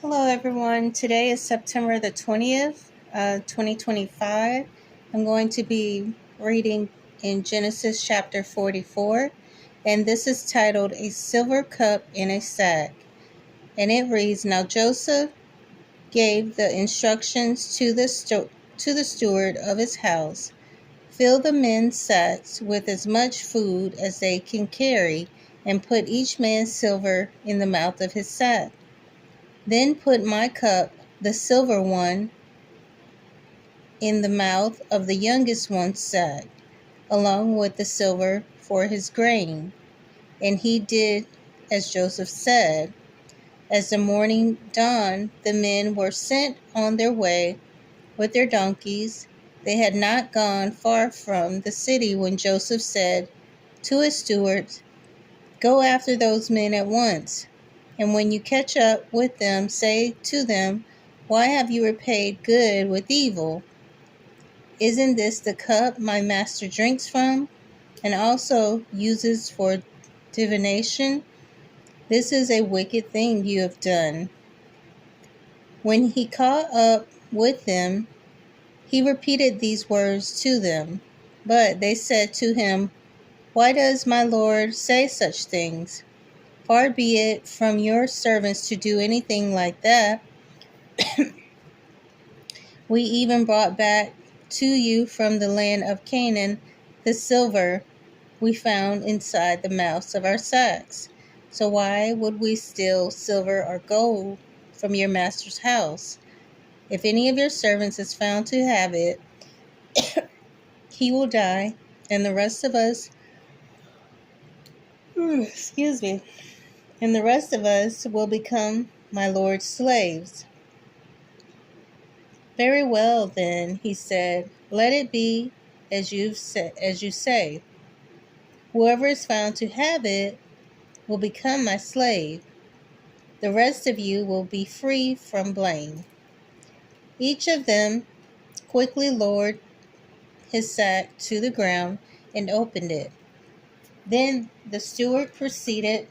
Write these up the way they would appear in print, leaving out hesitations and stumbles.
Hello, everyone. Today is September the 20th, 2025. I'm going to be reading in Genesis chapter 44, and this is titled A Silver Cup in a Sack. And it reads, Now Joseph gave the instructions to the steward of his house, fill the men's sacks with as much food as they can carry, and put each man's silver in the mouth of his sack. Then put my cup, the silver one, in the mouth of the youngest one's sack, along with the silver for his grain. And he did as Joseph said. As the morning dawned, the men were sent on their way with their donkeys. They had not gone far from the city when Joseph said to his stewards, Go after those men at once, and when you catch up with them, say to them, Why have you repaid good with evil? Isn't this the cup my master drinks from, and also uses for divination? This is a wicked thing you have done. When he caught up with them, he repeated these words to them. But they said to him, Why does my Lord say such things? Far be it from your servants to do anything like that. We even brought back to you from the land of Canaan the silver we found inside the mouths of our sacks. So why would we steal silver or gold from your master's house? If any of your servants is found to have it, he will die, and the rest of us, excuse me, and the rest of us will become my lord's slaves. Very well, then, he said, let it be as you say. Whoever is found to have it will become my slave. The rest of you will be free from blame. Each of them quickly lowered his sack to the ground and opened it. Then the steward proceeded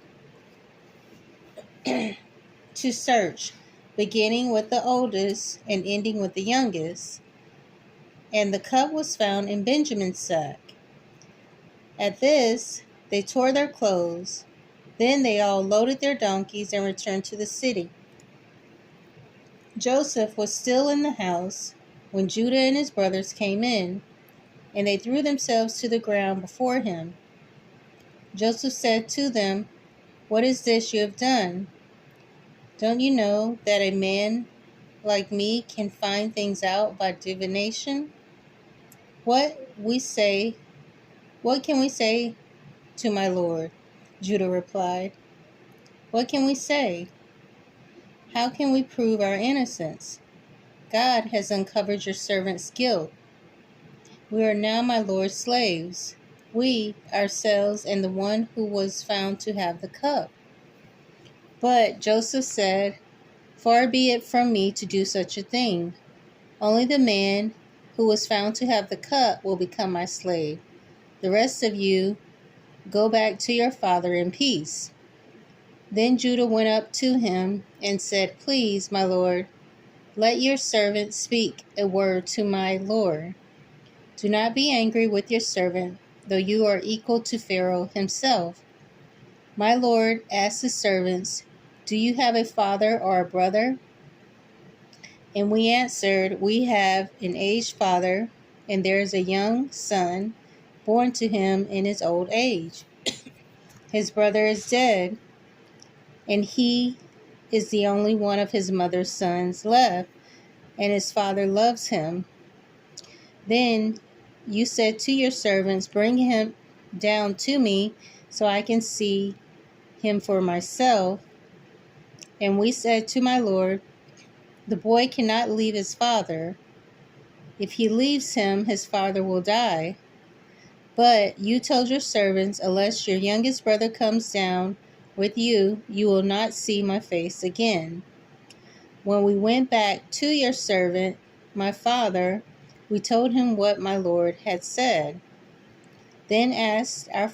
to search, beginning with the oldest and ending with the youngest. And the cup was found in Benjamin's sack. At this, they tore their clothes. Then they all loaded their donkeys and returned to the city. Joseph was still in the house when Judah and his brothers came in, and they threw themselves to the ground before him. Joseph said to them, What is this you have done? Don't you know that a man like me can find things out by divination? What can we say to my lord? Judah replied. What can we say? How can we prove our innocence? God has uncovered your servant's guilt. We are now my lord's slaves, we, ourselves, and the one who was found to have the cup. But Joseph said, Far be it from me to do such a thing. Only the man who was found to have the cup will become my slave. The rest of you go back to your father in peace. Then Judah went up to him and said, Please, my lord, let your servant speak a word to my lord. Do not be angry with your servant, though you are equal to Pharaoh himself. My lord asked his servants, Do you have a father or a brother? And we answered, We have an aged father, and there is a young son born to him in his old age. His brother is dead, and he is the only one of his mother's sons left, and his father loves him. Then you said to your servants, Bring him down to me so I can see him for myself. And we said to my lord, The boy cannot leave his father. If he leaves him, his father will die. But you told your servants, Unless your youngest brother comes down with you, you will not see my face again. When we went back to your servant, my father, we told him what my lord had said. Then our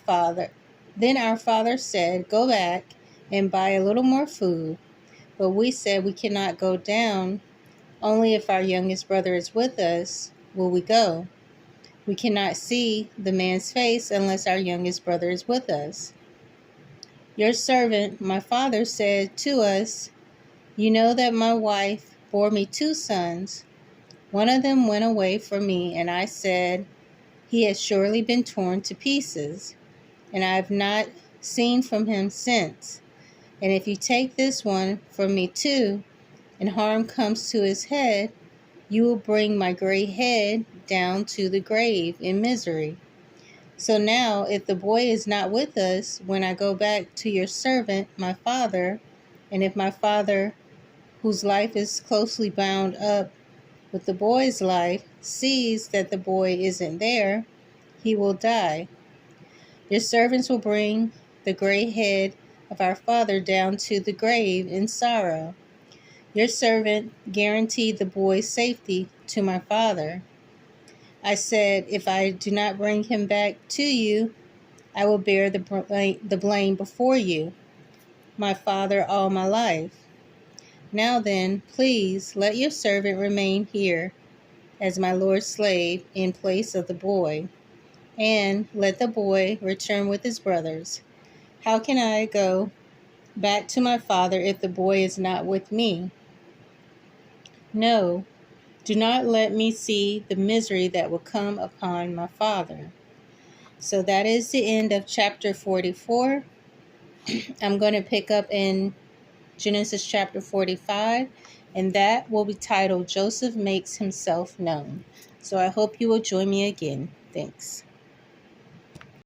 father said, Go back and buy a little more food. But we said we cannot go down. Only if our youngest brother is with us will we go. We cannot see the man's face unless our youngest brother is with us. Your servant, my father, said to us, you know that my wife bore me 2 sons. One of them went away from me, and I said, he has surely been torn to pieces, and I have not seen from him since. And if you take this one from me too, and harm comes to his head, you will bring my gray head down to the grave in misery. So now, if the boy is not with us when I go back to your servant, my father, and if my father, whose life is closely bound up with the boy's life, sees that the boy isn't there, he will die. Your servants will bring the gray head of our father down to the grave in sorrow. Your servant guaranteed the boy's safety to my father. I said, if I do not bring him back to you, I will bear the blame before you, my father, all my life. Now then, please let your servant remain here as my Lord's slave in place of the boy, and let the boy return with his brothers. How can I go back to my father if the boy is not with me? No, do not let me see the misery that will come upon my father. So that is the end of chapter 44. I'm going to pick up in Genesis chapter 45, and that will be titled Joseph Makes Himself Known. So I hope you will join me again. Thanks.